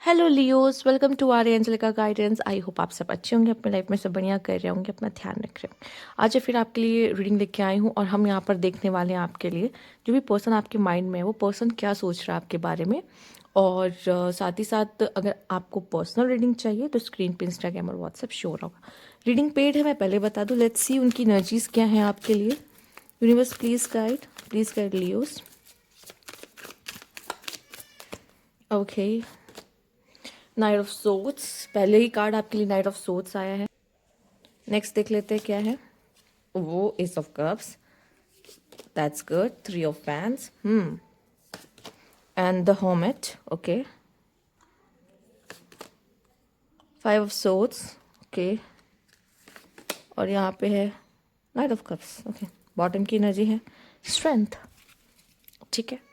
Hello Leos, welcome to our Angelica guidance. I hope आप सब अच्छे होंगे, अपने लाइफ में सब बढ़िया कर रहे होंगे, अपना ध्यान रख रहे होंगे। आज फिर आपके लिए रीडिंग लेके आई हूँ और हम यहाँ पर देखने वाले हैं आपके लिए जो भी पर्सन आपके माइंड में है वो पर्सन क्या सोच रहा है आपके बारे में। और साथ ही साथ अगर आपको पर्सनल रीडिंग चाहिए तो स्क्रीन पे इंस्टाग्राम और व्हाट्सएप शो होगा। रीडिंग पेड है, मैं पहले बता दूँ। लेट्स सी उनकी एनर्जीज क्या है आपके लिए। Universe please guide Leos. Okay, night of swords, पहले ही कार्ड आपके लिए नाइट ऑफ सोर्ड्स आया है। नेक्स्ट देख लेते हैं क्या है। वो S of cups, that's good. Three of fans and the hermit. Okay, five of swords. Okay, और यहाँ पे है night of cups. Okay, bottom की एनर्जी है स्ट्रेंथ। ठीक है,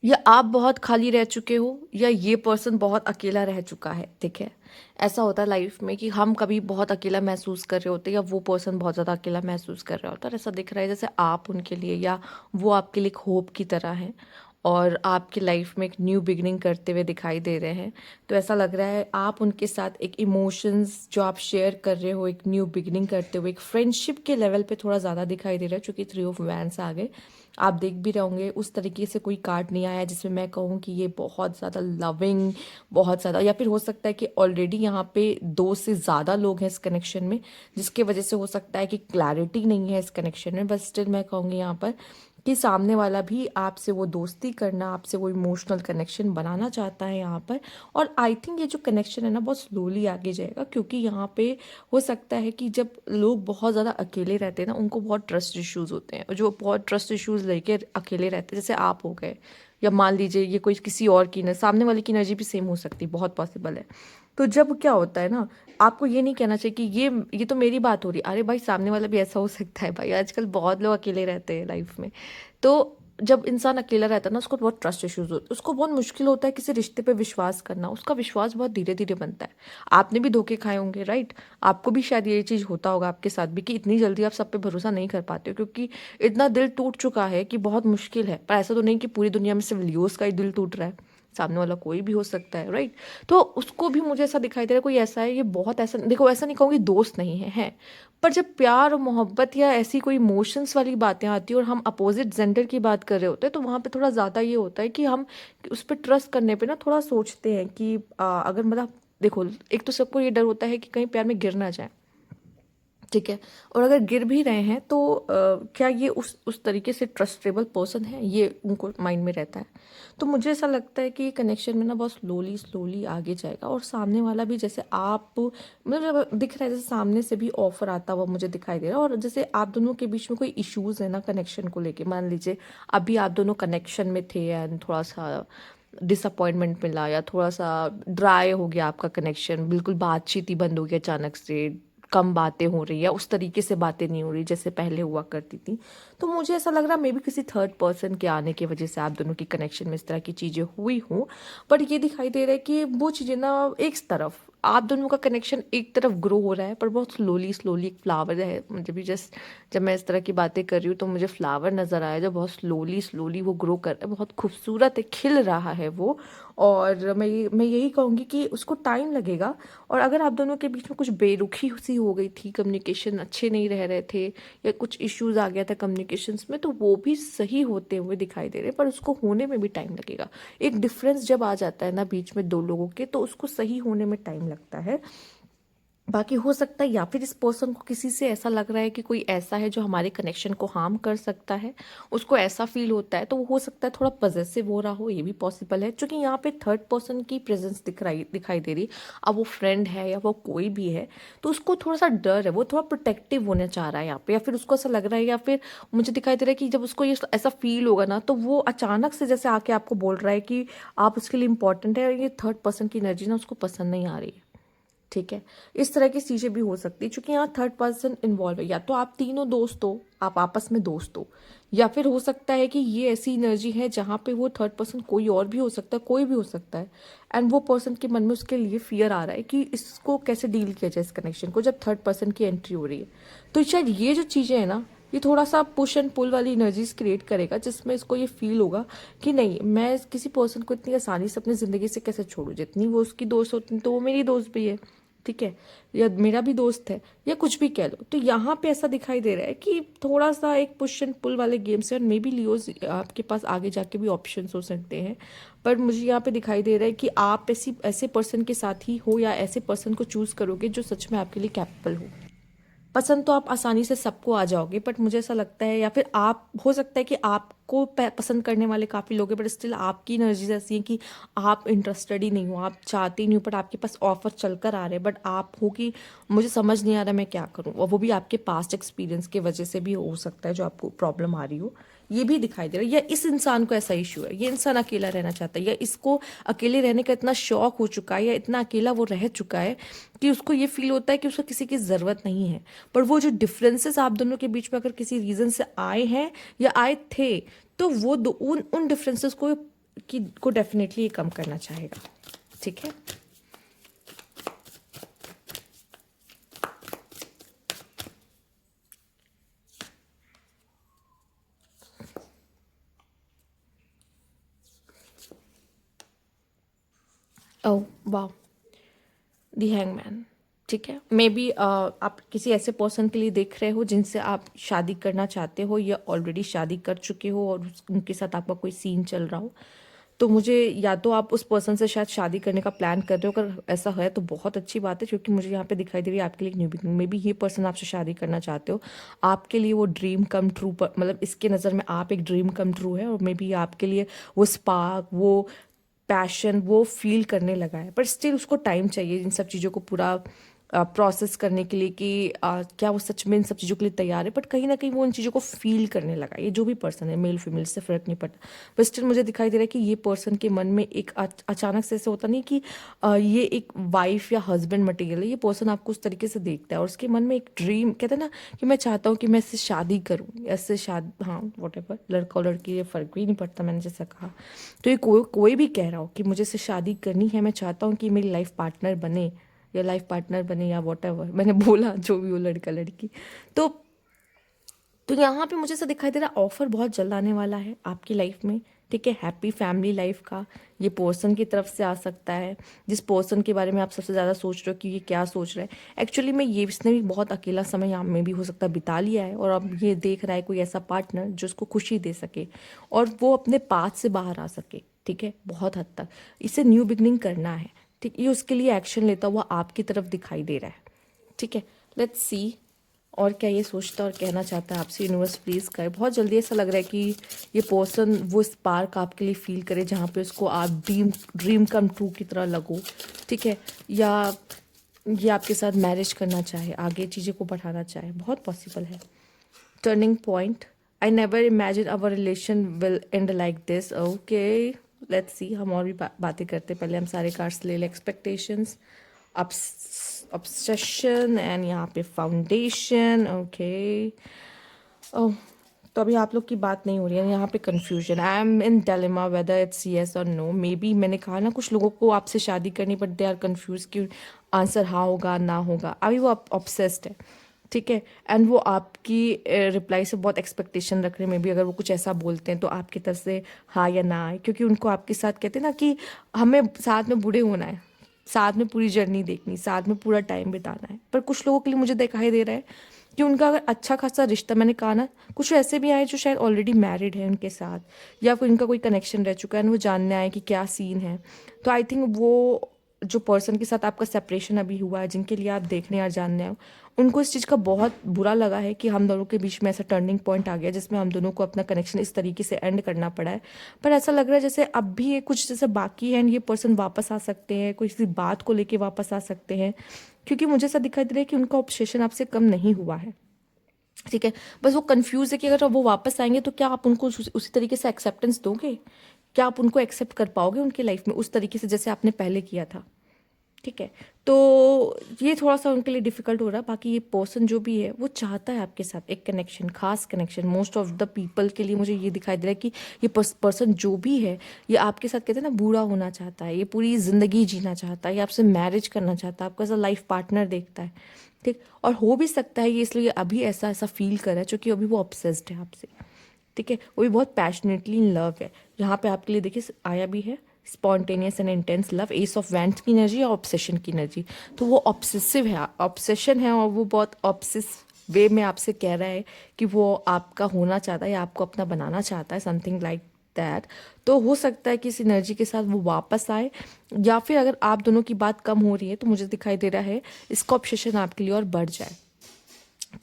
या आप बहुत खाली रह चुके हो या ये पर्सन बहुत अकेला रह चुका है। ठीक है, ऐसा होता है लाइफ में कि हम कभी बहुत अकेला महसूस कर रहे होते हैं या वो पर्सन बहुत ज़्यादा अकेला महसूस कर रहा होता है। और ऐसा दिख रहा है जैसे आप उनके लिए या वो आपके लिए एक होप की तरह है और आपकी लाइफ में एक न्यू बिगिनिंग करते हुए दिखाई दे रहे हैं। तो ऐसा लग रहा है आप उनके साथ एक इमोशंस जो आप शेयर कर रहे हो, एक न्यू बिगिनिंग करते हुए एक फ्रेंडशिप के लेवल पे थोड़ा ज़्यादा दिखाई दे रहा है। चूँकि थ्री ऑफ वैंड्स आ गए, आप देख भी रहे होंगे उस तरीके से कोई कार्ड नहीं आया जिसमें मैं कहूँ कि ये बहुत ज़्यादा लविंग, बहुत ज़्यादा, या फिर हो सकता है कि ऑलरेडी यहाँ पे दो से ज़्यादा लोग हैं इस कनेक्शन में, जिसके वजह से हो सकता है कि क्लैरिटी नहीं है इस कनेक्शन में। बट स्टिल मैं कहूँगी यहाँ पर कि सामने वाला भी आपसे वो दोस्ती करना, आपसे वो इमोशनल कनेक्शन बनाना चाहता है यहाँ पर। और आई थिंक ये जो कनेक्शन है ना बहुत स्लोली आगे जाएगा, क्योंकि यहाँ पे हो सकता है कि जब लोग बहुत ज़्यादा अकेले रहते हैं ना, उनको बहुत ट्रस्ट इश्यूज होते हैं, और जो बहुत ट्रस्ट इश्यूज लेके अकेले रहते हैं, जैसे आप हो गए, या मान लीजिए ये कोई किसी और की न, सामने वाले की एनर्जी भी सेम हो सकती है, बहुत पॉसिबल है। तो जब क्या होता है ना, आपको ये नहीं कहना चाहिए कि ये तो मेरी बात हो रही है। अरे भाई, सामने वाला भी ऐसा हो सकता है भाई, आजकल बहुत लोग अकेले रहते हैं लाइफ में। तो जब इंसान अकेला रहता है ना, उसको बहुत ट्रस्ट इश्यूज होते हैं, उसको बहुत मुश्किल होता है किसी रिश्ते पे विश्वास करना। उसका विश्वास बहुत धीरे धीरे बनता है। आपने भी धोखे खाए होंगे, राइट? आपको भी शायद ये चीज़ होता होगा आपके साथ भी कि इतनी जल्दी आप सब पे भरोसा नहीं कर पाते हो, क्योंकि इतना दिल टूट चुका है कि बहुत मुश्किल है। पर ऐसा तो नहीं कि पूरी दुनिया में सिर्फ लियोस का ही दिल टूट रहा है, सामने वाला कोई भी हो सकता है, राइट? तो उसको भी मुझे ऐसा दिखाई दे रहा है कोई ऐसा है, ये बहुत ऐसा, देखो ऐसा नहीं कहूँगी दोस्त नहीं है। पर जब प्यार और मोहब्बत या ऐसी कोई इमोशंस वाली बातें आती है और हम अपोजिट जेंडर की बात कर रहे होते हैं, तो वहाँ पे थोड़ा ज़्यादा ये होता है कि हम उस पर ट्रस्ट करने पे ना थोड़ा सोचते हैं कि अगर मतलब देखो, एक तो सबको ये डर होता है कि कहीं प्यार में गिर ना जाए। ठीक है, और अगर गिर भी रहे हैं तो क्या ये उस तरीके से ट्रस्टेबल पर्सन है, ये उनको माइंड में रहता है। तो मुझे ऐसा लगता है कि ये कनेक्शन में ना बहुत स्लोली स्लोली आगे जाएगा। और सामने वाला भी, जैसे आप, मतलब दिख रहा है जैसे सामने से भी ऑफर आता हुआ मुझे दिखाई दे रहा है। और जैसे आप दोनों के बीच में कोई इश्यूज है ना कनेक्शन को लेके, मान लीजिए अभी आप दोनों कनेक्शन में थे एंड थोड़ा सा डिसअपॉइंटमेंट मिला या थोड़ा सा ड्राई हो गया आपका कनेक्शन, बिल्कुल बातचीत ही बंद हो गई अचानक से, कम बातें हो रही है, उस तरीके से बातें नहीं हो रही जैसे पहले हुआ करती थी। तो मुझे ऐसा लग रहा है मे बी किसी थर्ड पर्सन के आने की वजह से आप दोनों की कनेक्शन में इस तरह की चीज़ें हुई हों। पर ये दिखाई दे रहा है कि वो चीज़ें ना एक तरफ, आप दोनों का कनेक्शन एक तरफ ग्रो हो रहा है, पर बहुत स्लोली स्लोली। एक फ्लावर है, मुझे भी जस्ट जब मैं इस तरह की बातें कर रही हूँ तो मुझे फ्लावर नज़र आया जो बहुत स्लोली स्लोली वो ग्रो कर रहा है, बहुत खूबसूरत है, खिल रहा है वो। और मैं यही कहूँगी कि उसको टाइम लगेगा। और अगर आप दोनों के बीच में कुछ बेरुखी सी हो गई थी, कम्युनिकेशन अच्छे नहीं रह रहे थे, या कुछ इश्यूज आ गया था कम्युनिकेशंस में, तो वो भी सही होते हुए दिखाई दे रहे हैं, पर उसको होने में भी टाइम लगेगा। एक डिफरेंस जब आ जाता है ना बीच में दो लोगों के, तो उसको सही होने में टाइम लगता है। बाकी हो सकता है या फिर इस पर्सन को किसी से ऐसा लग रहा है कि कोई ऐसा है जो हमारे कनेक्शन को हार्म कर सकता है, उसको ऐसा फील होता है, तो वो हो सकता है थोड़ा पॉजेसिव हो रहा हो, ये भी पॉसिबल है। क्योंकि यहाँ पे थर्ड पर्सन की प्रेजेंस दिखाई दे रही। अब वो फ्रेंड है या वो कोई भी है, तो उसको थोड़ा सा डर है, वो थोड़ा प्रोटेक्टिव होना चाह रहा है यहाँ पे, या फिर उसको ऐसा लग रहा है, या फिर मुझे दिखाई दे रहा है कि जब उसको ये ऐसा फील होगा ना, तो वो अचानक से जैसे आके आपको बोल रहा है कि आप उसके लिए इंपॉर्टेंट है, और ये थर्ड पर्सन की एनर्जी ना उसको पसंद नहीं आ रही है। ठीक है, इस तरह की चीज़ें भी हो सकती है, क्योंकि यहाँ थर्ड पर्सन इन्वॉल्व है। या तो आप तीनों दोस्त हो, आप आपस में दोस्त हो, या फिर हो सकता है कि ये ऐसी एनर्जी है जहाँ पे वो थर्ड पर्सन कोई और भी हो सकता है, कोई भी हो सकता है। एंड वो पर्सन के मन में उसके लिए फियर आ रहा है कि इसको कैसे डील किया जाए इस कनेक्शन को, जब थर्ड पर्सन की एंट्री हो रही है। तो शायद ये जो चीज़ें हैं ना, ये थोड़ा सा पुश एंड पुल वाली एनर्जीज क्रिएट करेगा, जिसमें इसको ये फील होगा कि नहीं, मैं किसी पर्सन को इतनी आसानी से अपनी ज़िंदगी से कैसे छोड़ूं, जितनी वो उसकी दोस्त होती तो वो मेरी दोस्त भी है, ठीक है, या मेरा भी दोस्त है, या कुछ भी कह लो। तो यहाँ पे ऐसा दिखाई दे रहा है कि थोड़ा सा एक पुश एंड पुल वाले गेम से, और मे बी लियोज आपके पास आगे जाके भी ऑप्शंस हो सकते हैं। पर मुझे यहाँ पे दिखाई दे रहा है कि आप ऐसे पर्सन के साथ ही हो, या ऐसे पर्सन को चूज़ करोगे जो सच में आपके लिए कैपेबल हो। पसंद तो आप आसानी से सबको आ जाओगे, बट मुझे ऐसा लगता है, या फिर आप, हो सकता है कि आपको पसंद करने वाले काफ़ी लोग हैं, बट स्टिल आपकी एनर्जीज ऐसी हैं कि आप इंटरेस्टेड ही नहीं हो, आप चाहते ही नहीं हो, बट आपके पास ऑफर चल कर आ रहे हैं, बट आप हो कि मुझे समझ नहीं आ रहा मैं क्या करूं, और वो भी आपके पास्ट एक्सपीरियंस की वजह से भी हो सकता है जो आपको प्रॉब्लम आ रही हो। ये भी दिखाई दे रहा है, या इस इंसान को ऐसा इशू है, ये इंसान अकेला रहना चाहता है, या इसको अकेले रहने का इतना शौक हो चुका है, या इतना अकेला वो रह चुका है कि उसको ये फील होता है कि उसको किसी की ज़रूरत नहीं है। पर वो जो डिफरेंसेस आप दोनों के बीच में अगर किसी रीज़न से आए हैं या आए थे, तो वो उन उन डिफरेंसेस को डेफिनेटली ये कम करना चाहेगा, ठीक है। ओह वाह, दी हैंगमैन, ठीक है। मे बी आप किसी ऐसे पर्सन के लिए देख रहे हो जिनसे आप शादी करना चाहते हो, या ऑलरेडी शादी कर चुके हो और उनके साथ आपका कोई सीन चल रहा हो। तो मुझे, या तो आप उस पर्सन से शायद शादी करने का प्लान कर रहे हो, अगर ऐसा है तो बहुत अच्छी बात है, क्योंकि मुझे यहाँ पे दिखाई दे रही है आपके लिए एक न्यू बिगिनिंग। मे बी ये पर्सन आपसे शादी करना चाहते हो, आपके लिए वो ड्रीम कम ट्रू, मतलब इसके नज़र में आप एक ड्रीम कम ट्रू है, और मे बी आपके लिए वो स्पार्क, वो पैशन वो फील करने लगा है, पर स्टिल उसको टाइम चाहिए इन सब चीज़ों को पूरा प्रोसेस करने के लिए कि क्या वो सच में इन सब चीज़ों के लिए तैयार है। बट कहीं ना कहीं वो इन चीज़ों को फील करने लगा, ये जो भी पर्सन है, मेल फीमेल से फ़र्क नहीं पड़ता। पर स्टिल मुझे दिखाई दे रहा है कि ये पर्सन के मन में एक अचानक से ऐसे होता नहीं कि ये एक वाइफ या हस्बैंड मटेरियल है, ये पर्सन आपको उस तरीके से देखता है, और उसके मन में एक ड्रीम, कहते हैं ना कि मैं चाहता हूँ कि मैं इससे शादी करूँ, ऐसे शादी, हाँ वॉट एवर, लड़का और लड़की ये फ़र्क भी नहीं पड़ता, मैंने जैसा कहा। तो ये कोई भी कह रहा हो कि मुझे इससे शादी करनी है, मैं चाहता हूँ कि मेरी लाइफ पार्टनर बने, या लाइफ पार्टनर बने, या वॉट एवर मैंने बोला, जो भी हो, लड़का लड़की। तो तो यहाँ पे मुझे ऐसा दिखाई दे रहा है ऑफर बहुत जल्द आने वाला है आपकी लाइफ में, ठीक है, हैप्पी फैमिली लाइफ का। ये पर्सन की तरफ से आ सकता है, जिस पर्सन के बारे में आप सबसे ज़्यादा सोच रहे हो कि ये क्या सोच रहा है। एक्चुअली में ये, इसने भी बहुत अकेला समय यहाँ में भी हो सकता है बिता लिया है, और अब ये देख रहा है कोई ऐसा पार्टनर जो उसको खुशी दे सके, और वो अपने पाथ से बाहर आ सके, ठीक है, बहुत हद तक इसे न्यू बिगनिंग करना है, ठीक। ये उसके लिए एक्शन लेता हुआ आपकी तरफ दिखाई दे रहा है, ठीक है। लेट्स सी और क्या ये सोचता और कहना चाहता है आपसे, यूनिवर्स प्लीज़ करे। बहुत जल्दी ऐसा लग रहा है कि ये पर्सन वो स्पार्क आपके लिए फील करे, जहाँ पे उसको आप ड्रीम कम ट्रू की तरह लगो, ठीक है, या ये आपके साथ मैरिज करना चाहे, आगे चीज़ें को बढ़ाना चाहे, बहुत पॉसिबल है। Turning point, I never imagine our relation will and like this, okay. Let's see, हम और भी बातें करते, पहले हम सारे कार्ड्स ले लें। एक्सपेक्टेशंस, ऑब्सेशन, एंड यहाँ पे फाउंडेशन, ओके। ओह, तो अभी आप लोग की बात नहीं हो रही है, यहाँ पे confusion, I am in dilemma whether it's yes और नो। मे बी मैंने कहा ना, कुछ लोगों को आपसे शादी करनी, बट दे आर कंफ्यूज कि आंसर हाँ होगा ना होगा। अभी वो ऑब्सेस्ड है, ठीक है, एंड वो आपकी रिप्लाई से बहुत एक्सपेक्टेशन रख रहे हैं। मे बी अगर वो कुछ ऐसा बोलते हैं तो आपकी तरफ से हाँ या ना आए, क्योंकि उनको आपके साथ, कहते हैं ना कि हमें साथ में बूढ़े होना है, साथ में पूरी जर्नी देखनी, साथ में पूरा टाइम बिताना है। पर कुछ लोगों के लिए मुझे दिखाई दे रहा है कि उनका अगर अच्छा खासा रिश्ता, मैंने कहा ना, कुछ ऐसे भी आए जो शायद ऑलरेडी मैरिड है उनके साथ, या फिर उनका कोई कनेक्शन रह चुका है, वो जानने आए कि क्या सीन है। तो आई थिंक वो जो पर्सन के साथ आपका सेपरेशन अभी हुआ है, जिनके लिए आप देखने और जानने आए, उनको इस चीज़ का बहुत बुरा लगा है कि हम दोनों के बीच में ऐसा टर्निंग पॉइंट आ गया जिसमें हम दोनों को अपना कनेक्शन इस तरीके से एंड करना पड़ा है। पर ऐसा लग रहा है जैसे अब भी ये कुछ जैसे बाकी है, एंड ये पर्सन वापस आ सकते हैं, कोई किसी बात को लेके वापस आ सकते हैं, क्योंकि मुझे ऐसा दिखाई दे रहा है कि उनका ऑब्सेशन आपसे कम नहीं हुआ है, ठीक है। बस वो कंफ्यूज है कि अगर वो वापस आएंगे तो क्या आप उनको उसी तरीके से एक्सेप्टेंस दोगे, क्या आप उनको एक्सेप्ट कर पाओगे उनकी लाइफ में उस तरीके से जैसे आपने पहले किया था, ठीक है। तो ये थोड़ा सा उनके लिए डिफिकल्ट हो रहा है। बाकी ये पर्सन जो भी है वो चाहता है आपके साथ एक कनेक्शन, खास connection. Most of the people के लिए मुझे ये दिखाई दे रहा है कि ये पर्सन जो भी है, ये आपके साथ, कहते हैं ना, बूढ़ा होना चाहता है, ये पूरी ज़िंदगी जीना चाहता है, ये आपसे मैरिज करना चाहता है, आपको एज अ लाइफ पार्टनर देखता है, ठीक। और हो भी सकता है ये इसलिए अभी ऐसा ऐसा फील कर रहा है क्योंकि अभी वो ऑब्सेस्ड है आपसे। ठीक है, वो भी बहुत पैशनेटली इन लव है। यहाँ पे आपके लिए देखिए आया भी है spontaneous and intense love, S of wands की एनर्जी या ऑब्सेशन की एनर्जी। तो वो ऑब्सेसिव है, ऑब्सेशन है, और वो बहुत ऑब्सेस वे में आपसे कह रहा है कि वो आपका होना चाहता है या आपको अपना बनाना चाहता है, समथिंग लाइक दैट। तो हो सकता है कि इस एनर्जी के साथ वो वापस आए, या फिर अगर आप दोनों की बात कम हो रही है तो मुझे दिखाई दे रहा है इसका ऑब्सेशन आपके लिए और बढ़ जाए।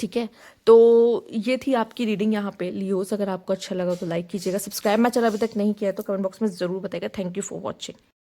ठीक है, तो ये थी आपकी रीडिंग यहाँ पे लियोस। अगर आपको अच्छा लगा तो लाइक कीजिएगा, सब्सक्राइब मैं चला अभी तक नहीं किया है तो कमेंट बॉक्स में ज़रूर बताइएगा। Thank you for watching.